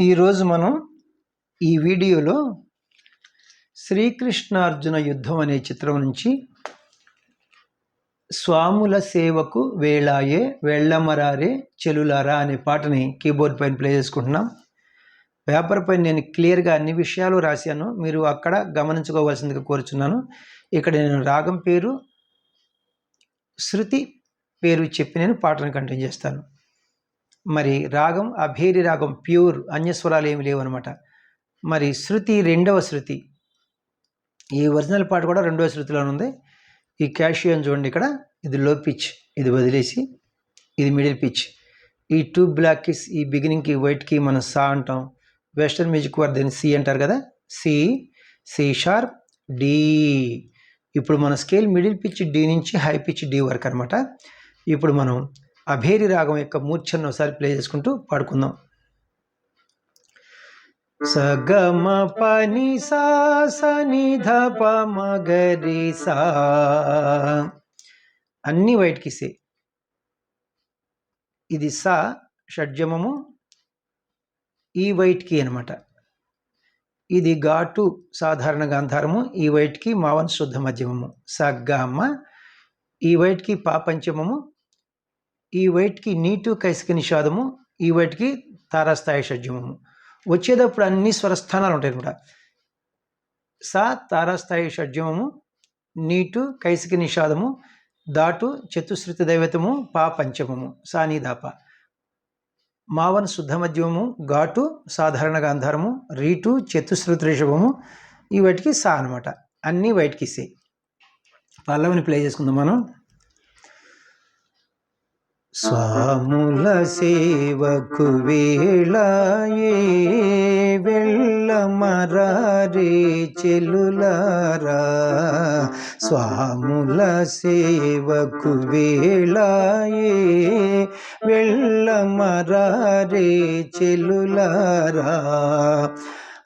ఈరోజు మనం ఈ వీడియోలో శ్రీకృష్ణార్జున యుద్ధం అనే చిత్రం నుంచి స్వాముల సేవకు వేళాయే వెళ్ళమరారే చెలులారా అనే పాటని కీబోర్డ్ పైన ప్లే చేసుకుంటున్నాం. పేపర్ పైన నేను క్లియర్గా అన్ని విషయాలు రాశాను, మీరు అక్కడ గమనించుకోవాల్సిందిగా కోరుచున్నాను. ఇక్కడ నేను రాగం పేరు, శృతి పేరు చెప్పి నేను పాటను కంటిన్యూ చేస్తాను. మరి రాగం అభేరి రాగం, ప్యూర్, అన్యస్వరాలు ఏమి లేవు అనమాట. మరి శృతి రెండవ శృతి, ఈ ఒరిజినల్ పాట కూడా రెండవ శృతిలో ఉంది. ఈ క్యాషియోని చూడండి, ఇక్కడ ఇది లో పిచ్, ఇది వదిలేసి ఇది మిడిల్ పిచ్. ఈ టూ బ్లాక్ కీస్, ఈ బిగినింగ్కి వైట్కి మనం సా అంటాం, వెస్టర్న్ మ్యూజిక్ వారు దీన్ని సి అంటారు కదా. C, C sharp, D. ఇప్పుడు మన స్కేల్ మిడిల్ పిచ్ డి నుంచి హై పిచ్ డి వరకు అనమాట. ఇప్పుడు మనం అభేరి రాగం యొక్క మూర్ఛను ఒకసారి ప్లే చేసుకుంటూ పాడుకుందాం. సగమ పని సా సని ధ ప మగరి సా, అన్ని వైట్ కిసే. ఇది సా షడ్జమము, ఈ వైట్ కి అనమాట. ఇది ఘాటు సాధారణ గాంధారము, ఈ వైట్ కి మావన్ శుద్ధ మధ్యమము. సగమ, ఈ వైట్ కి పా పంచమము, ఈ వైట్కి నీటు కైసిక నిషాదము, ఈ వైట్కి తారాస్థాయి షడ్జమము. వచ్చేటప్పుడు అన్ని స్వరస్థానాలు ఉంటాయి అనమాట. సా తారాస్థాయి షడ్జమము, నీటు కైసిక నిషాదము, దాటు చతుశ్రుతి దైవతము, పా పంచమము, సాని దాప. మావన్ శుద్ధ మధ్యమము, ఘాటు సాధారణ గాంధారము, రీటు చతుశ్రుతి రిషభము, ఈ వైట్కి సా అనమాట. అన్నీ వైట్కి సే. పల్లవిని ప్లే చేసుకుందాం మనం. స్వాముల సేవకు వేళాయే వెళ్ళమరారే చెలులారా, స్వాముల సేవకు వేళాయే వెళ్ళమరారే చెలులారా,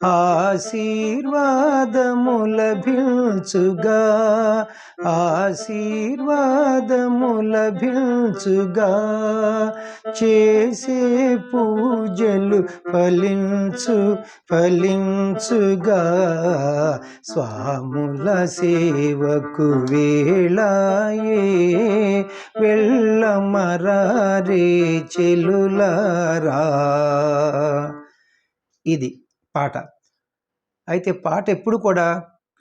ఆశీర్వాదముల భిల్చుగా, ఆశీర్వాదముల భిల్చుగా, చేసే పూజలు ఫలించు ఫలించుగా, స్వాముల సేవకు వేళాయే వెళ్ళమరారే చెలులారా. ఇది పాట. అయితే పాట ఎప్పుడు కూడా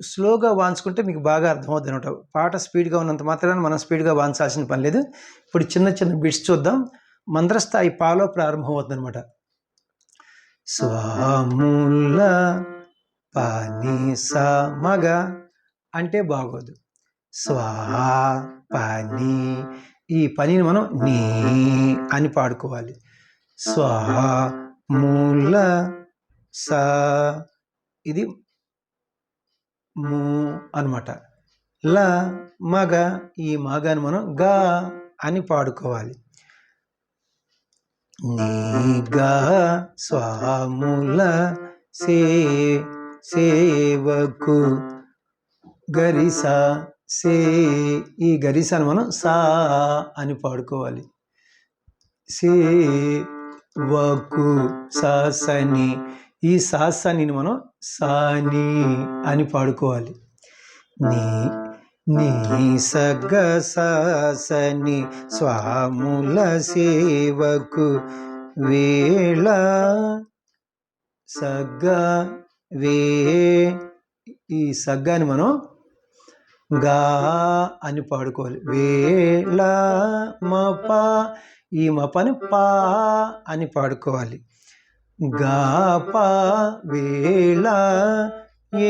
స్లోగా వాంచుకుంటే మీకు బాగా అర్థమవుతుంది అనమాట. పాట స్పీడ్గా ఉన్నంత మాత్రాన మనం స్పీడ్గా వాంచాల్సిన పని లేదు. ఇప్పుడు చిన్న చిన్న బిట్స్ చూద్దాం. మంద్రస్థాయి పాలో ప్రారంభం అవుతుంది అనమాట. స్వాముల పని సా మగ అంటే బాగోదు. స్వా పని, ఈ పనిని మనం నీ అని పాడుకోవాలి. స్వాముల సా, ఇది ము అనమాట. ల మగ, ఈ మగాని మనం గా అని పాడుకోవాలి. నీగా స్వాముల సేవకు గరిసా సే, ఈ గరిసాను మనం సా అని పాడుకోవాలి. సేవకు సాసని, ఈ సాసని మనం సాని అని పాడుకోవాలి. నీ నీ సగ సాసని స్వాముల సేవకు వేళ, సగ్గ వే, ఈ సగ్గాని మనం గా అని పాడుకోవాలి. వేళ మప, ఈ మపని పా అని పాడుకోవాలి. గా పా వేళ ఏ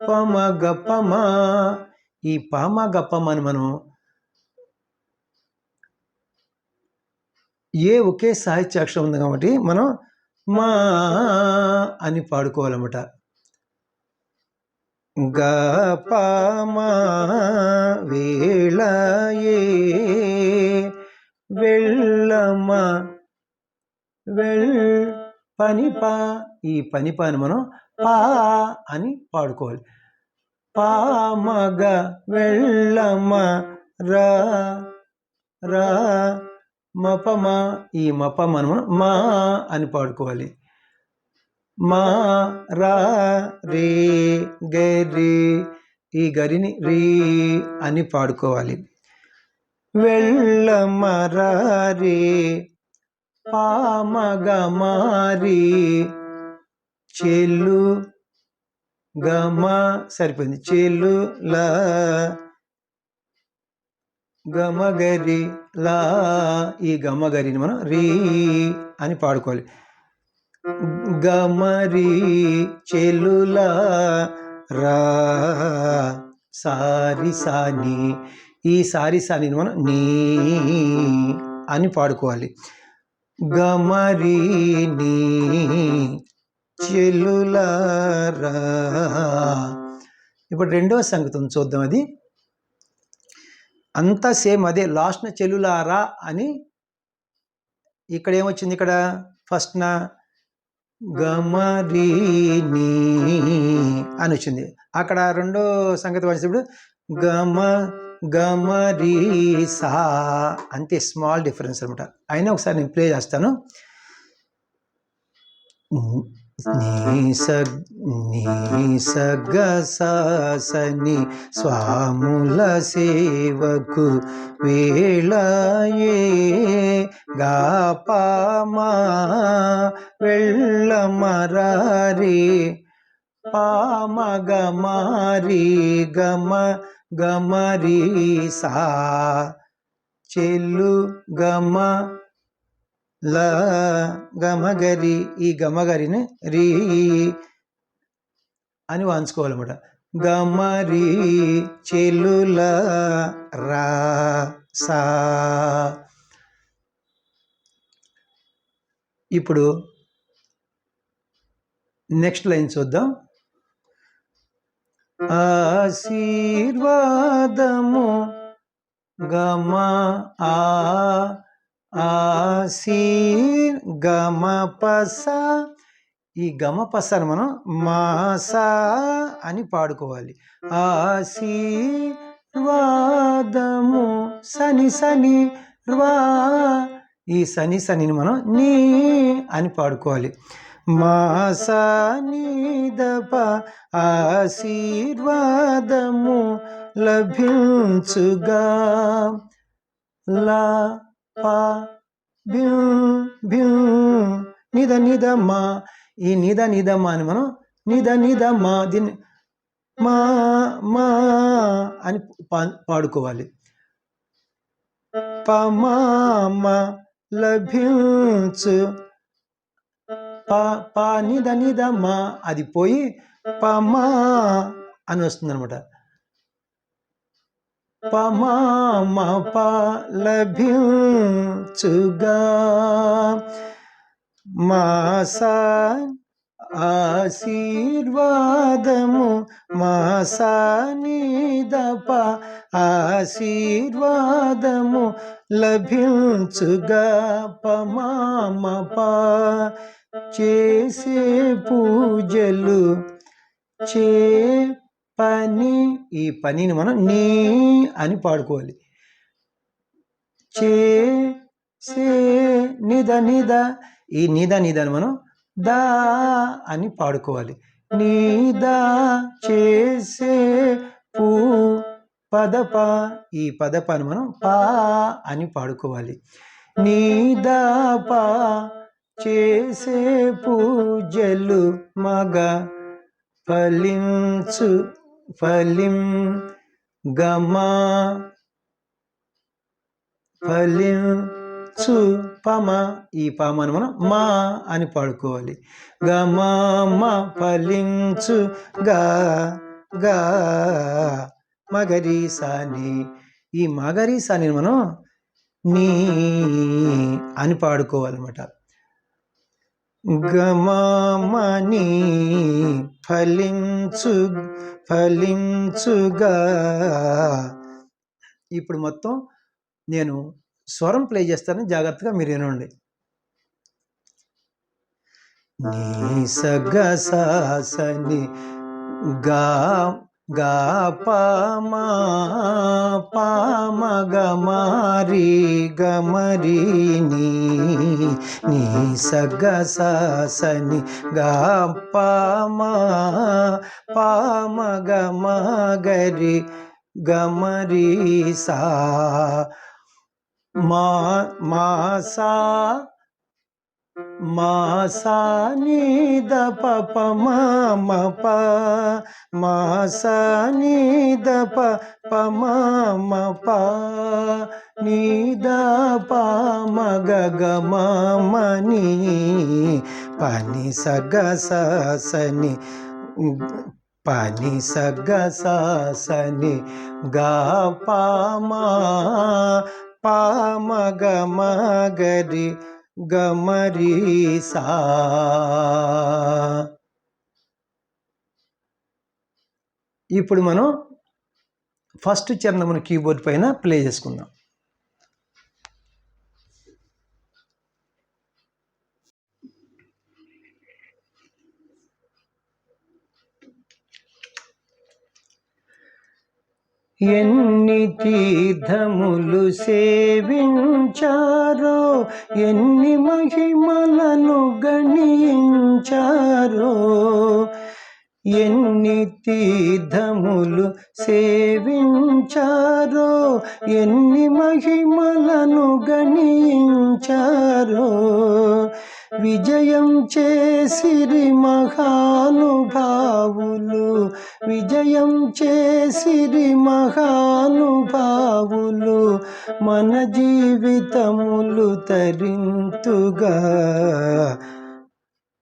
పమ గపమ, ఈ పమ గపమ అని మనం ఏ ఒకే సాహిత్యాక్షరం ఉంది కాబట్టి మనం మా అని పాడుకోవాలన్నమాట. గా పమ వేళ ఏ వెళ్ళమ వెళ్ పనిపా, ఈ పనిపాని మనం పా అని పాడుకోవాలి. పామగ వెళ్ళమ రా రా మపమా, ఈ మప మనము మా అని పాడుకోవాలి. మా రా రే గరి, ఈ గరిని రీ అని పాడుకోవాలి. వెళ్ళమరారి పామగమారి చెల్లు గమ, సరిపోయింది. చెల్లు లా గమగరి లా, ఈ గమగరిని మనం రీ అని పాడుకోవాలి. గమరి చెల్లులా రా సారి సాని, ఈ సారి సాని మనం నీ అని పాడుకోవాలి. గమరి నీ చెల్లులా రా. ఇప్పుడు రెండవ సంగీతం చూద్దాం. అది అంతా సేమ్ అదే. లాస్ట్న చెల్లులారా అని, ఇక్కడ ఏమొచ్చింది? ఇక్కడ ఫస్ట్న గమరీని అని వచ్చింది. అక్కడ రెండో సంగతి వచ్చినప్పుడు గమ గమరీ సా, అంతే, స్మాల్ డిఫరెన్స్ అనమాట. అయినా ఒకసారి నేను ప్లే చేస్తాను. నీ సగ సాసని స్వాముల సేవకు వేళయే గాపమా వెళ్ళమరారి పామగమారి గమ గమరీ సా చెల్లు గమ ల గమగరి, ఈ గమగరిని రీ అని వాంచుకోవాలన్నమాట. గమరి చెల్లుల రా సా. ఇప్పుడు నెక్స్ట్ లైన్ చూద్దాం. ఆశీర్వాదము గమ ఆశీర్ గమ పస, ఈ గమ పసను మనం మాసా అని పాడుకోవాలి. ఆశీర్వాదము సని సని ర్వా, ఈ సని సనిని మనం నీ అని పాడుకోవాలి. మాసా నీదప ఆశీర్వాదము లభించుగా లా పా బిల్ బిల్ నిద నిద మా, ఈ నిద నిద మా అని మనం నిద నిద మా, దీన్ని మా మా అని పాడుకోవాలి. పమామ లభించు పా నిద నిద మా, అది పోయి పమా అని వస్తుంది అనమాట. పమామ ప లభించుగా మాసా ఆశీర్వాదము మాసా నీదప ఆశీర్వాదము లభించుగా పమామ ప చేసే పూజలు చే పని, ఈ పనిని మనం నీ అని పాడుకోవాలి. చే సే నిద నిద, ఈ నిద నిదని మనం దా అని పాడుకోవాలి. నీదా చేసే పూ పదప, ఈ పదపని మనం పా అని పాడుకోవాలి. నీదా పా చేసే పూజలు మగ ఫలించు ఫలిం గమా ఫలించు పమ, ఈ పామను మనం మా అని పాడుకోవాలి. గమా మా ఫలించు గా గా మగరి సాని, ఈ మగరి సాని మనం నీ అని పాడుకోవాలన్నమాట. గమని ఫలించు ఫలించుగా. ఇప్పుడు మొత్తం నేను స్వరం ప్లే చేస్తాను, జాగ్రత్తగా మీరు వినండి. నీ సగ సాసని గా గా పమా పామగమారి గమరి నీ సగ సని గా పమా పామగమగరి గమరి సా మాసా మాసా నీ ద ప మప మాసా నీ ద ప మప నీ ద ప మగ మని పని సగ సని పని సగ సని గా పమా పామగమగరి గమరి సా. ఇప్పుడు మనం ఫస్ట్ చరణమును కీబోర్డ్ పైన ప్లే చేసుకుందాం. ఎన్ని తీర్థములు సేవించారో ఎన్ని మహిమలను గణించారో ఎన్ని తీర్థములు సేవించారో ఎన్ని మహిమలను గణించారో విజయం చేసిరి మహానుభావులు విజయం చేసిరి మహానుభావులు మన జీవితములు తరింతుగా.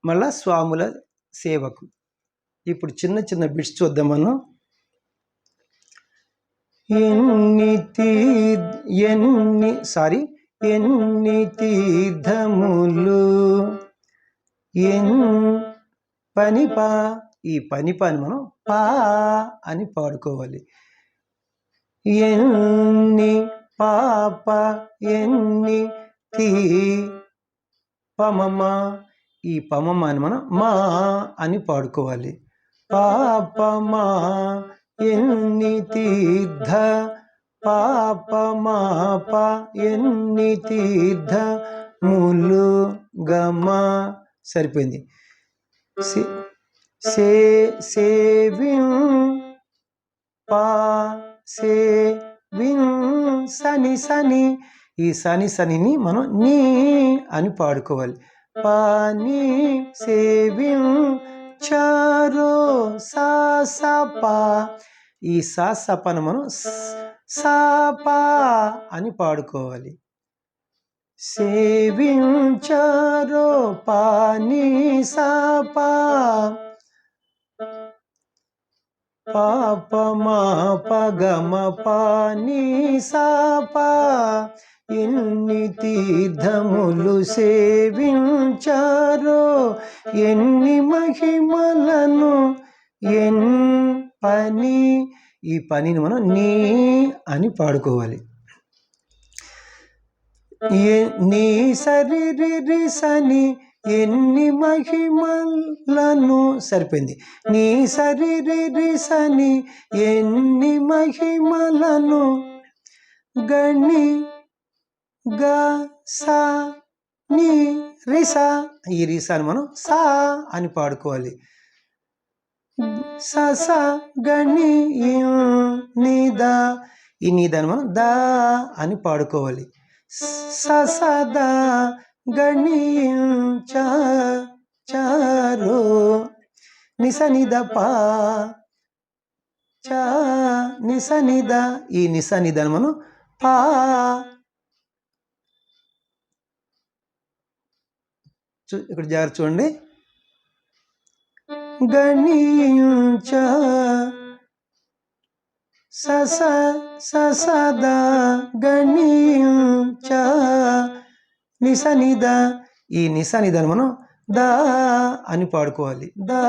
మళ్ళా స్వాముల సేవకు. ఇప్పుడు చిన్న చిన్న బిట్స్ చూద్దాం మనం. ఎన్ని తీర్థములు పనిపా ఈ పనిపాని మనం పా అని పాడుకోవాలి. ఎన్ని పాప ఎన్ని తీ పమమ ఈ పమమ అని మనం మా అని పాడుకోవాలి. పాపమా ఎన్ని తీర్థ పాపమాప ఎన్ని తీర్థ ములు గమ సరిపోయింది. సేవిన్ పా సేవిన్ సని సని ఈ సని సనిని మనం నీ అని పాడుకోవాలి. పాని సేవిన్ చారో సాసపా ఈ సాసపను మనం సాపా అని పాడుకోవాలి. సేవించారో పాని సాపా పాపమా పగమ పాని సాపా ఎన్ని తీర్థములు సేవించారో ఎన్ని మహిమలను పని ఈ పనిని మనం నీ అని పాడుకోవాలి. నీ సరి సని ఎన్ని మహిమలను సరిపోయింది. నీ సరి సని ఎన్ని మహిమలను గణి గా సా నీ రిసా ఈ రిసాని మనం సా అని పాడుకోవాలి. స గణి నీదా ఈ నీదాని మనం దా అని పాడుకోవాలి. సదా గణి చారో నిసనిద పా చా నిసనిద ఈ నిసనిదని మనం పా ఇక్కడ జాగ్రత్త చూడండి. గణించ సదా గణించ నిసనిద ఈ నిసనిదని మనం దా అని పాడుకోవాలి. దా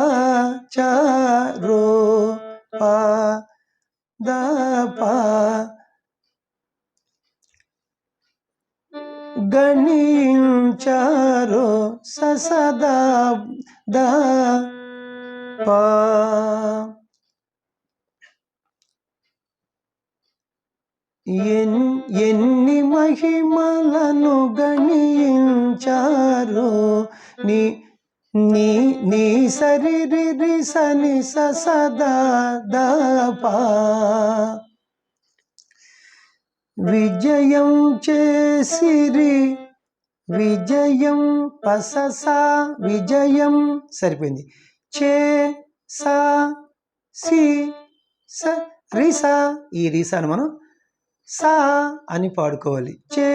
చారో పా దా పా గణించారో సదా దా పా ఎన్ని మహిమలను గణించారో నీ నీ నీ సరి సని సదా దపా విజయం చేసిరి విజయం పససా విజయం సరిపోయింది చే సా సి స రిసా ఈ రిసాను మనం సా అని పాడుకోవాలి చే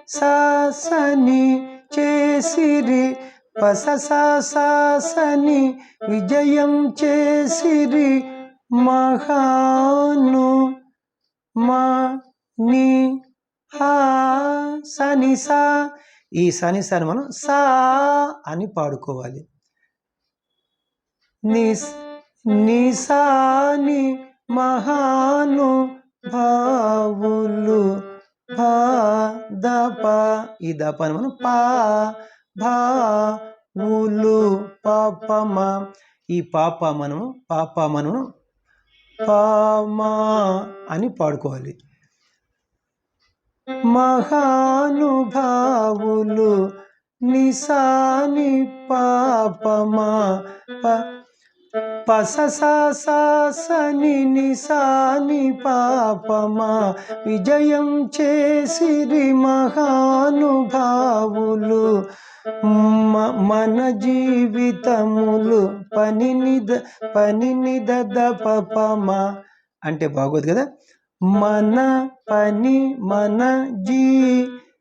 సా సని చేసిరి పససా సా సని విజయం చేసిరి మహాను మా ని హా సని సా ఈ సని సాని మనం సా అని పాడుకోవాలి నిసాని మహాను భావులు భా దప ఈ దపని మనం పా భావులు పాపమ ఈ పాపమను పామా అని పాడుకోవాలి మహానుభావులు నిసాని పాపమా పససాసని నిసాని పాపమా విజయం చేసిరి మహానుభావులు మన జీవితములు పని నిద పపమా అంటే బాగోదు కదా మన పని మన జీ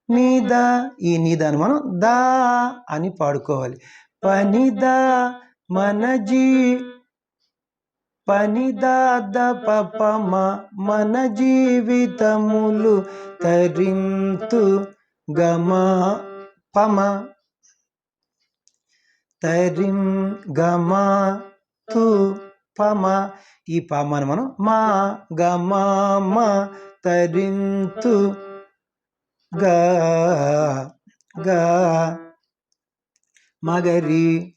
నీదా ఈ నీదాను మనం దా అని పాడుకోవాలి పనిదా మన జీ పనిదా ద పపమ మన జీవితములు తరింతు గమ పమ తరిం గమ తు పమ ఈ పామను మనం మా గమ తరింతు గా గా మగరి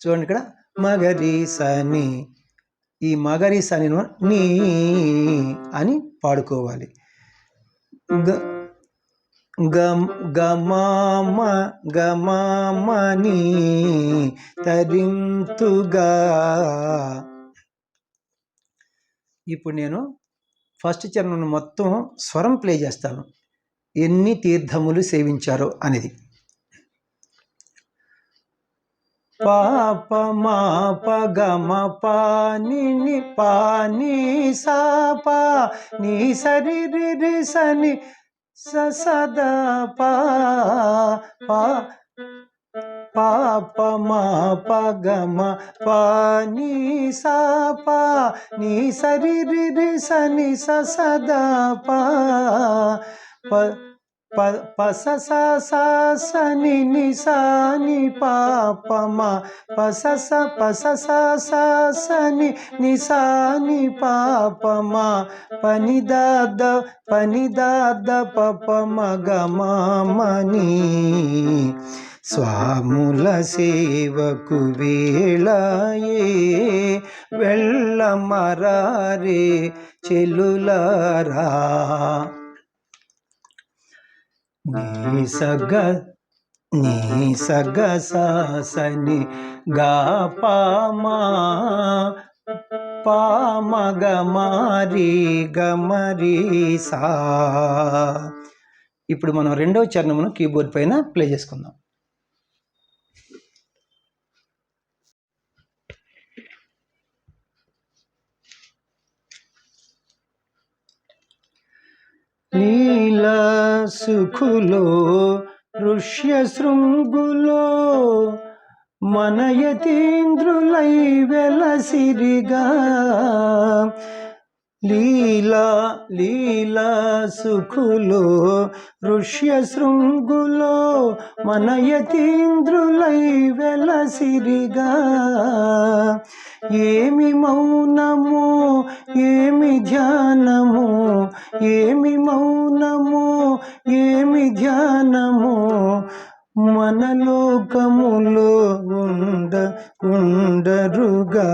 చూడండి ఇక్కడ మగరి సని ఈ మగరి సని నీ అని పాడుకోవాలి గమామని తరింతుగా ఇప్పుడు నేను ఫస్ట్ చరణం మొత్తం స్వరం ప్లే చేస్తాను ఎన్ని తీర్థములు సేవించారో అనేది పాప మాప గమ పాని పాని సాపా నీ సరి రి సని సదా పా పాప మాప గమ పాని సాపా నీ సరి రి సని సదా పా పససని నిసాని పాపమా పససని నిసాని పాపమా పనిదాద పపమ గమని స్వాముల సేవకు వేళయే వెళ్ళమరారే చెలులారా నీ సగ సాసని గా పామగమారి గమరి సా ఇప్పుడు మనం రెండవ చరణమును కీబోర్డ్ పైన ప్లే చేసుకుందాం లీలా సుఖులో ఋష్య శృంగులో మనయతీంద్రులై వెలసిరిగా లీలా సుఖులో ఋష్య శృంగులో మనయతీంద్రులై వెలసిరిగా ఏమి మౌనము ఏమి ధ్యానము ఏమి మౌనము ఏమి ధ్యానము మనలోకములో ఉండరుగా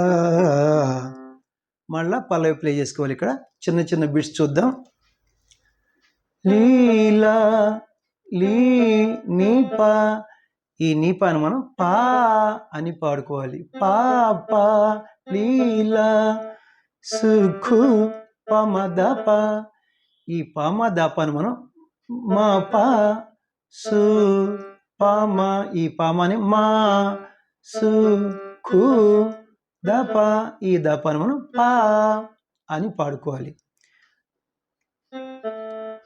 మళ్ళీ పల్లవి ప్లే చేసుకోవాలి. ఇక్కడ చిన్న చిన్న బిట్స్ చూద్దాం. లీలా లీ నీ పా, ఈ నీపాను మనం పా అని పాడుకోవాలి. పాప లీలా సుఖు పమదప, ఈ పామదపను మనం మా పా సు పామ, ఈ పామని మా సు కు దప, ఈ దపను మనం పా అని పాడుకోవాలి.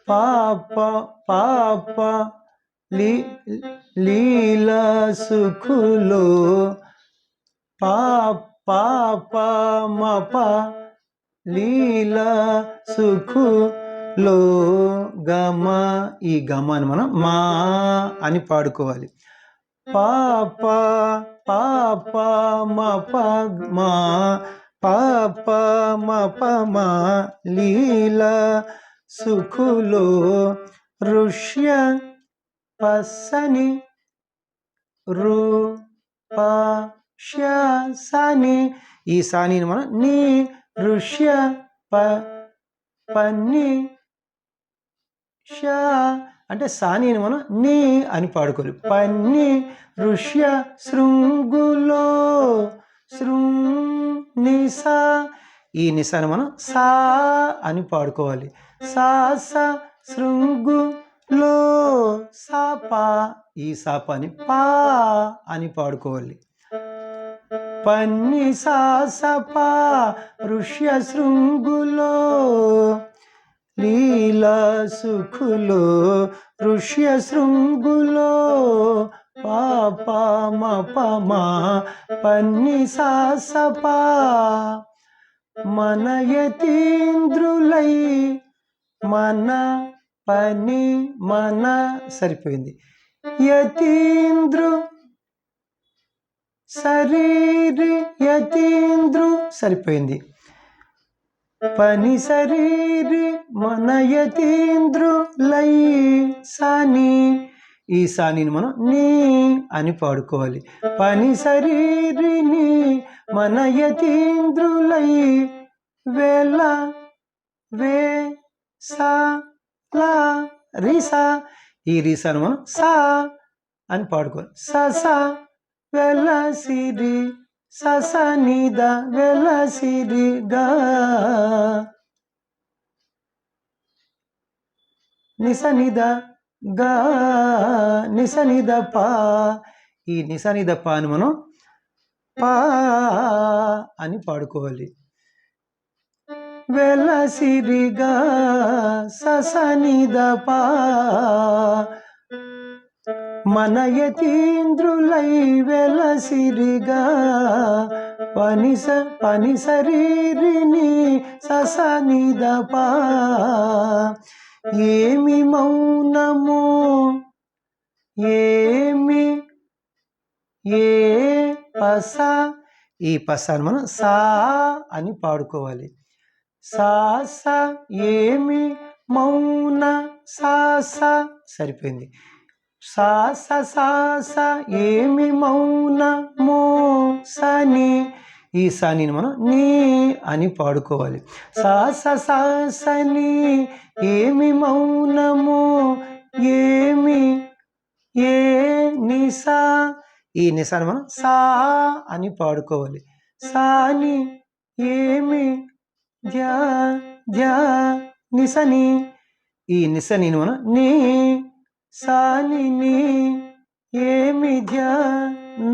పాప పాప లీలా సుఖులో, పాప మప లీలా సుఖులో గమ, ఈ గమని మనం మా అని పాడుకోవాలి. పాప పాప మప మా, పాప మప మా లీలా సుఖులో ఋష్య పసని రూప సాని, ఈ సానిని మనం నీ ఋష్య పన్ని ష, అంటే సానిని మనం నీ అని పాడుకోవాలి. పన్ని ఋష్య శృంగులో నిసా, ఈ నిసాని మనం సా అని పాడుకోవాలి. సా స శృంగులో సాప, ఈ సాపాని పా అని పాడుకోవాలి. పన్ని సా సపా ఋష్య శృంగులో లీలా సుఖులో ఋష్య శృంగులో పాప మప మా పన్ని సా సపా మన యతీంద్రులై, మన పని మన సరిపోయింది. యతీంద్రు శరీరి యతీంద్రు సరిపోయింది. పని శరీరి మన యతీంద్రులై సాని, ఈ సానిని మనం నీ అని పాడుకోవాలి. పని శరీరిని మన యతీంద్రులై వేళ వే సా లా రీసా, ఈ రీసాను మనం సా అని పాడుకోవాలి. ససా వెలసిరి సస నిద వెలసిరి గా నిసనిద గా నిసనిద పా, ఈ నిసనిద పాని మనం పా అని పాడుకోవాలి. వెలసిరిగా ససనిద పా మన యతీంద్రులై వెలసిరిగా పని శరీరిని ససనిద పా, ఏమి మౌనము ఏమి ఏ పస, ఈ పసాను మనం సా అని పాడుకోవాలి. సా స ఏమి మౌన సా స సరిపోయింది. సా స సా స ఏమి మౌన మో సని, ఈ సానిని మనం నీ అని పాడుకోవాలి. సా స సా సని ఏమి మౌనము ఏమి ఏ నిసా, ఈ నిసాని మనం సా అని పాడుకోవాలి. సాని ఏమి ధ్యా ధ్యా నిసని, ఈ నిసని మనం నీ సాని నీ ఏమి ధ్యా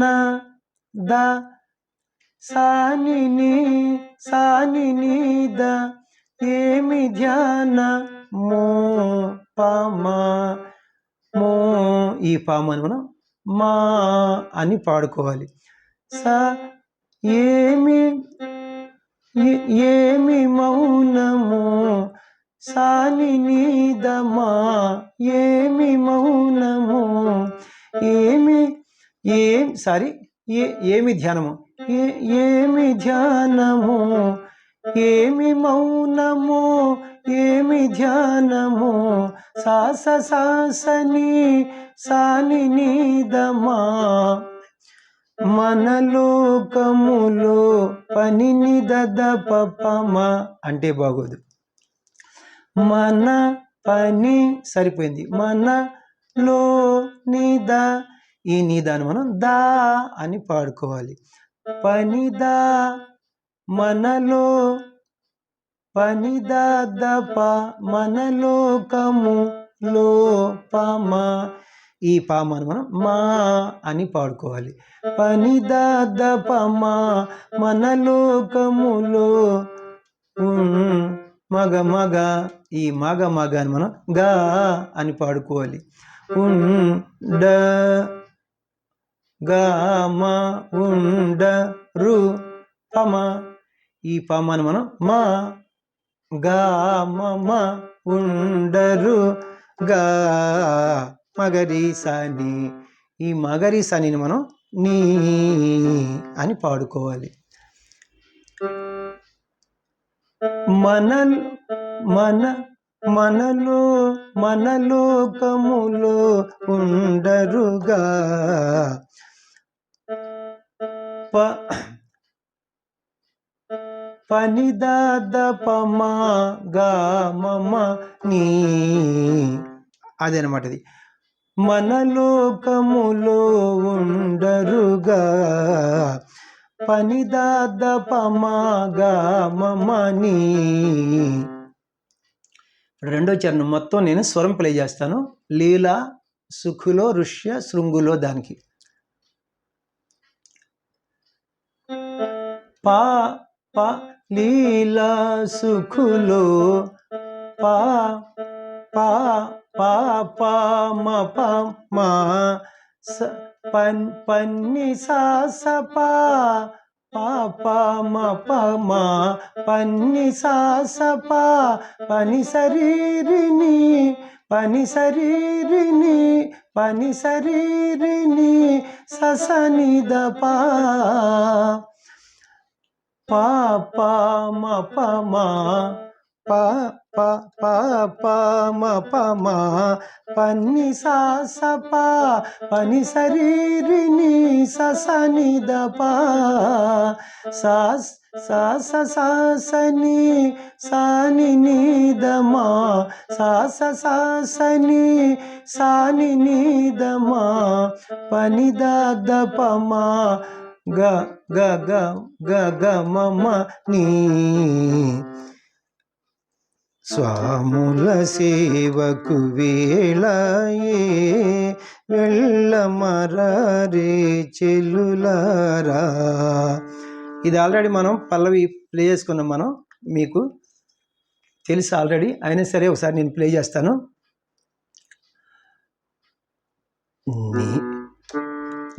నా ద సాని నీ ద ఏమి ధ్యాన మో పమా మో, ఈ పామని మనం మా అని పాడుకోవాలి. స ఏమి ఏమి మౌనము సాని నీదమా ఏమి మౌనము ఏమి ధ్యానము ఏమి ధ్యానము ఏమి మౌనము ఏమి ధ్యానము సాస సాసని సాని నీదమా మనలోకములో పనిని దద పమ అంటే బాగోదు. మన పని సరిపోయింది. మనలో నిద ఈ నిదాన్ని మనం దా అని పాడుకోవాలి. పనిదా మనలో పనిదా దప మనలోకము లోపమ ఈ పామను మనం మా అని పాడుకోవాలి. పనిదా దపమ మనలోకములో మగ మగ ఈ మగ మగ అని మనం గా అని పాడుకోవాలి. ఉండ గమ ఉండరు పమ ఈ పమను మనం మా గమ ఉండరు గా మగరి సని ఈ మగరి సనిని మనం నీ అని పాడుకోవాలి. మనలో మనలోకములో ఉండరుగా పనిదాద పమ గమ నీ అదనమాట. అది మనలోకములో ఉండరుగా పనిదాద పమ గమ నీ. రెండో చరణం మొత్తం నేను స్వరం ప్లే చేస్తాను. లీలా సుఖులో ఋష్య శృంగులో దానికి పా పా లీలా సుఖులో పా పా పా పా మ ప మా పన్ని సా స పా పా పా మ ప మా పన్ని సా స పా పని శరీరిని పని శరీరిని పని శరీరిని ససని ద పా పా పా మ ప మా పా పా పా పా మ ప మా పన్ని సా స పా పని శరీరిని ససని ద పా సా సా స సా సని సాని ని ద మా సా స సా సని సాని ని ద మా పని ద ద ప మా గ గ గ గ గ మ మ నీ. స్వాముల సేవకు వేళయే వెళ్ళమరే చెల్లులారా. ఇది ఆల్రెడీ మనం పల్లవి ప్లే చేసుకున్నాం. మనం మీకు తెలుసు ఆల్రెడీ, అయినా సరే ఒకసారి నేను ప్లే చేస్తాను.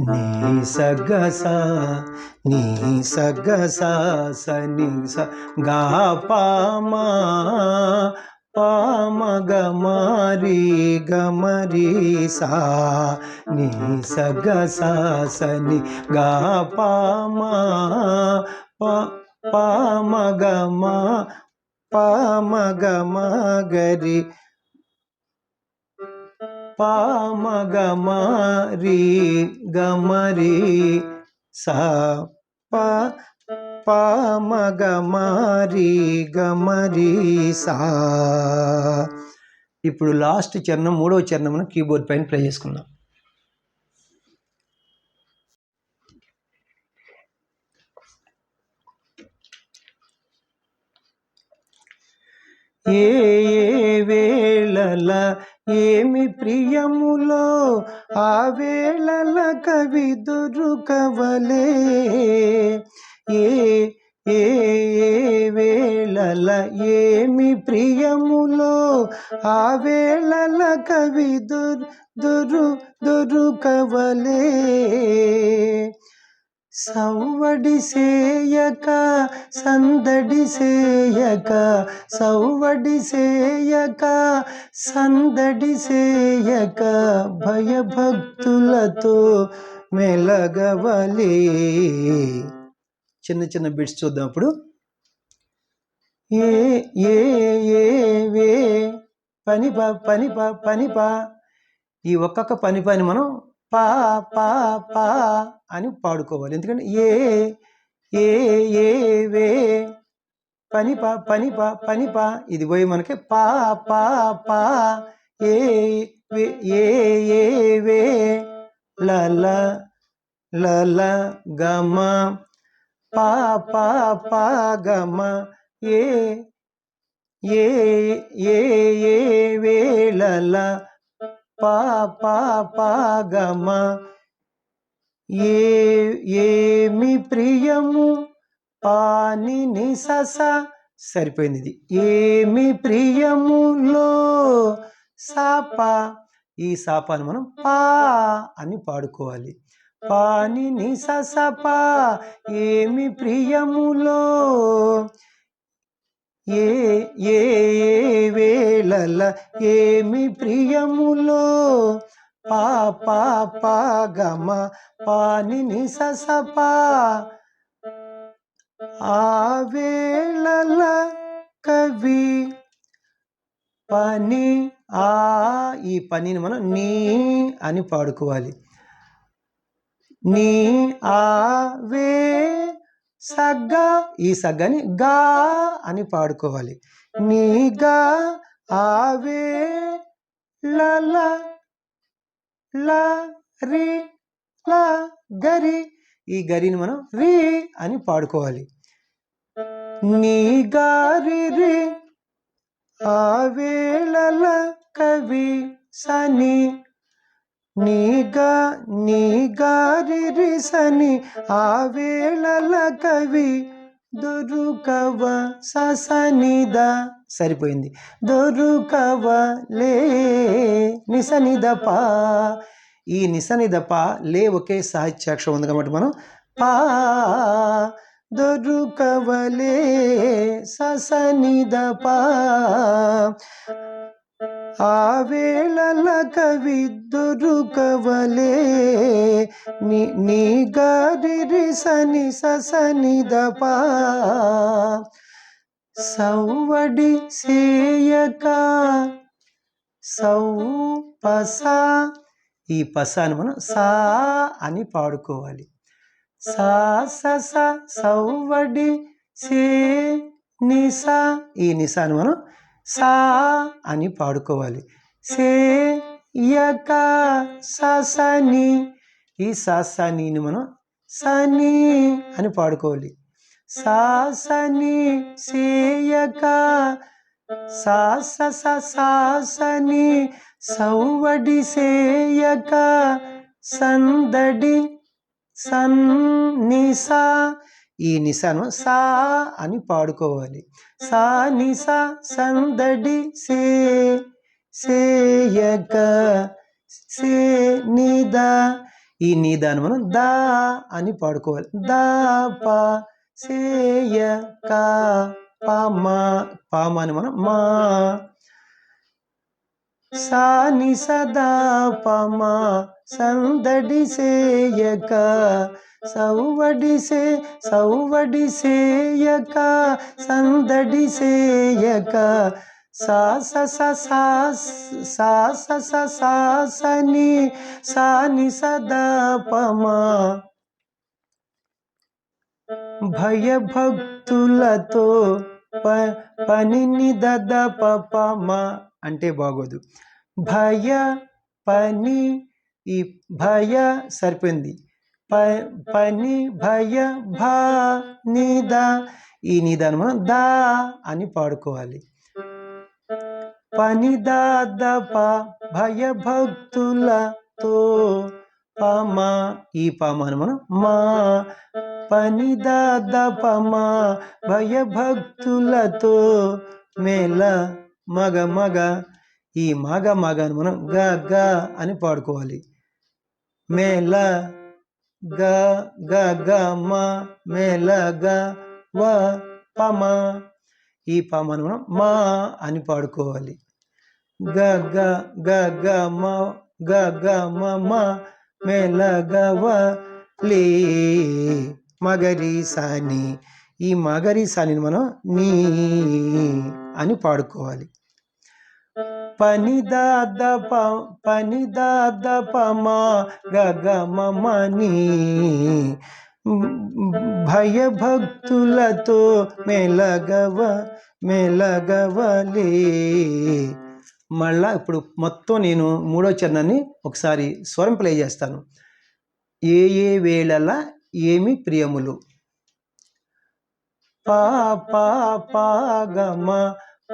నీ సగ సా నీ సగ సా స ని స గా పా మా పా మ గ మ రి గ మ రి సా నీ సగ సా స ని గా పా మా పా మ గ మ పా మ గ మ గ రి పా మ గ మ రి గ మ రి సా పా పా మ గ మ రి గ మ రి సా. ఇప్పుడు లాస్ట్ చరణం, మూడవ చరణం కీబోర్డ్ పైన ప్లే చేసుకుందాం. ఏ వేళల ఏమి ప్రియములో ఆ వేళల కవి దొరుకవలే. ఏ వేళల ఏమి ప్రియములో ఆ వేళల కవి దొరుకవలే. సవ్వడి సేయక సందడి సేయక సవ్వడి సేయక సందడి సేయక భయభక్తులతో మెలగవలే. చిన్న చిన్న బిట్స్ చూద్దాం ఇప్పుడు. ఏ ఏ ఏ వే పని పా పని పా పని పా ఈ ఒక్కొక్క పని పని మనం పా పా పా అని పాడుకోవాలి. ఎందుకంటే ఏ ఏ ఏ వే పని పా పని పా పని పా ఇది పోయి మనకి పా పా పా ఏ ఏ ఏ వే ల ల ల ల గమ పా పా పా గమ ఏ ఏ ఏ ఏ వే ల ల పా పా పా గమ ఏమి ప్రియము పాని ని సస సరిపోయింది. ఇది ఏమి ప్రియములో సాప ఈ సాపాను మనం పా అని పాడుకోవాలి. పాని ని సస పా ఏమి ప్రియములో ఏ ఏ వేళల ఏమి ప్రియములో పా పా పా గమ పాని ని సస పా ఆ వేళల కవి పని ఆ ఈ పనిని మనం నీ అని పాడుకోవాలి. నీ ఆ వే సగ్గా ఈ సగ్గని గా అని పాడుకోవాలి. నీగా ఆవే ల ల రి ల గరి ఈ గరిని మనం రి అని పాడుకోవాలి. నీ గారి రి ఆవేళల కవి సని నీ గారి రి సని ఆవేళల కవి దొరుకవ ససనిద సరిపోయింది. దొరుకవలే నిసనిద పా ఈ నిసనిద పా లే ఒకే సాహిత్యాక్షరం ఉంది కాబట్టి మనం పా దొరుకవలే ససనిద పా ఆ వేళల కవి దొరుకవలే నీ గారి రి సని ససనిద పా సౌవడి సేయక సౌ పసా ఈ పసాను మనం సా అని పాడుకోవాలి. సా స సౌవడి సే నిసా ఈ నిసాను మనం సా అని పాడుకోవాలి. సే యక సని ఈ సాసాని మనం సని అని పాడుకోవాలి. సాసని సేయక సాసని సౌవడి సేయక సందడి సన్నిసా ఈ నిసాను సా అని పాడుకోవాలి. సా నిసా సందడి సేయక సే నిదా ఈ నీదాను మనం దా అని పాడుకోవాలి. దా పా సేయక పామా పామాని మనం మా సా ని సదా పమా సందడి సేయక సౌవడి సేయక సందడి సేయక సా సని సా ని సదా పమా భయభక్తులతో పనిని దద పమ అంటే బాగోదు. భయ పని ఈ భయ సరిపోయింది. పని భయ భా నిదా ఈ నిదాను మనం దా అని పాడుకోవాలి. పని దాద ప భయభక్తులతో పమా ఈ పామాను మనం మా పని దాద పమా భయభక్తులతో మేళ మగ మగ ఈ మగ మగను మనం గ గ అని పాడుకోవాలి. మేళ గ గ గ మ మేళ గ వ పమ ఈ పమను మనం మా అని పాడుకోవాలి. గ గ గ గ మ గ గ మ మ మేళ గ వ లే మగరి సాని ఈ మగరి సానిని మనం నీ అని పాడుకోవాలి. పనిదాద పమా గగమమని భయభక్తులతో మెలగవలే. మళ్ళా ఇప్పుడు మొత్తం నేను మూడో చరణాన్ని ఒకసారి స్వరం ప్లే చేస్తాను. ఏ ఏ వేళల ఏమి ప్రియములు. పా పా పా గమ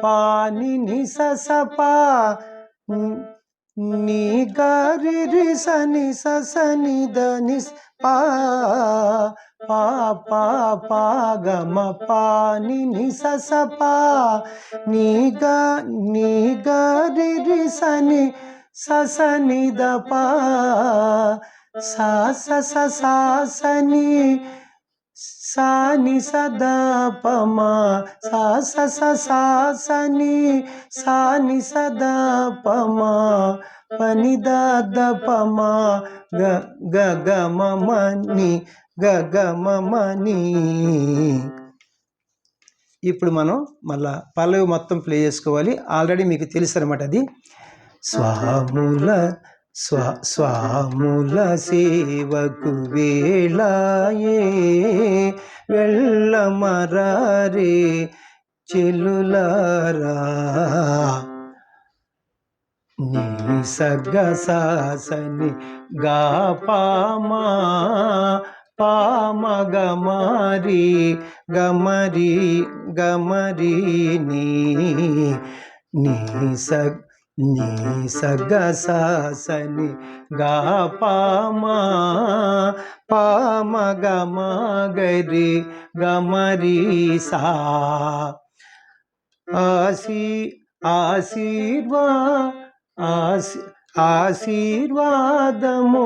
పాని ని స స పా నీ గారి రి స ని స స ని ద ని పా పా పా పా గమ పాని ని స స పా నీ గారి రి స ని స స ని ద పా సా స స సా స ని సా ని సదా పమా సా స స సా స ని సా ని సదా పమా పనిదాద పమా గగమమని. ఇప్పుడు మనం మళ్ళా పల్లవి మొత్తం ప్లే చేసుకోవాలి. ఆల్రెడీ మీకు తెలుసు అనమాట. అది స్వాముల సేవకు వేళాయే వెళ్ళమరారే చెలులారా. నీ సగ సాసని గా పామా పామ గమరి నీ సగ సాసని గా పామా పామ గరి గమరి సా. ఆశీర్వాదము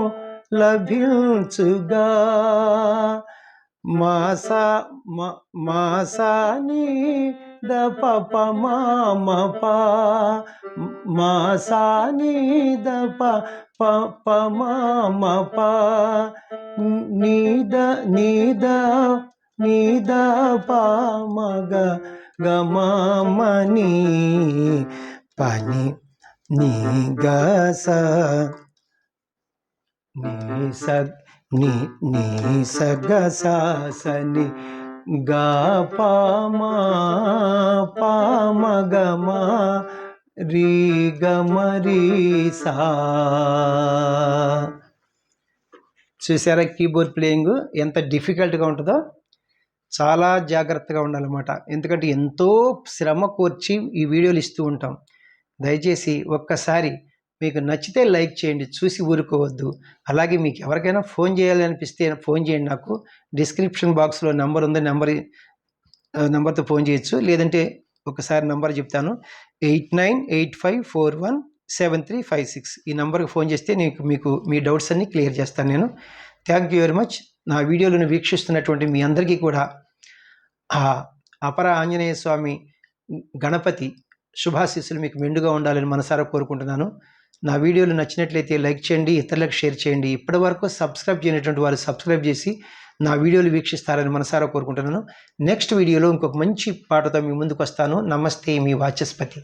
లభించుగా. మాసాని ద పప మామ పా మాసాని ద పప మామ పా నీద పామగ గమమని పని నీ గస నీ సగ సాసని గా పామా పామ గమ రీ గమరీ సా. చూసారా కీబోర్డ్ ప్లేయింగ్ ఎంత డిఫికల్ట్గా ఉంటుందో. చాలా జాగ్రత్తగా ఉండాలన్నమాట. ఎందుకంటే ఎంతో శ్రమ కోర్చి ఈ వీడియోలు ఇస్తూ ఉంటాం. దయచేసి ఒక్కసారి మీకు నచ్చితే లైక్ చేయండి, చూసి ఊరుకోవద్దు. అలాగే మీకు ఎవరికైనా ఫోన్ చేయాలి అనిపిస్తే ఫోన్ చేయండి. నాకు డిస్క్రిప్షన్ బాక్స్లో నెంబర్ ఉంది, నెంబర్తో ఫోన్ చేయొచ్చు. లేదంటే ఒకసారి నెంబర్ చెప్తాను, 8985417356. ఈ నెంబర్కి ఫోన్ చేస్తే మీకు మీ డౌట్స్ అన్నీ క్లియర్ చేస్తాను నేను. Thank you very much. నా వీడియోలను వీక్షిస్తున్నటువంటి మీ అందరికీ కూడా ఆ అపర ఆంజనేయ స్వామి గణపతి శుభాశీస్సులు మీకు మెండుగా ఉండాలని మనసారా కోరుకుంటున్నాను. నా వీడియోలు నచ్చినట్లయితే లైక్ చేయండి, ఇతరులకు షేర్ చేయండి. ఇప్పటి వరకు సబ్స్క్రైబ్ చేయనటువంటి వారు సబ్స్క్రైబ్ చేసి నా వీడియోలు వీక్షిస్తారని మనసారా కోరుకుంటున్నాను. నెక్స్ట్ వీడియోలో ఇంకొక మంచి పాటతో మీ ముందుకు వస్తాను. నమస్తే, మీ వాచస్పతి.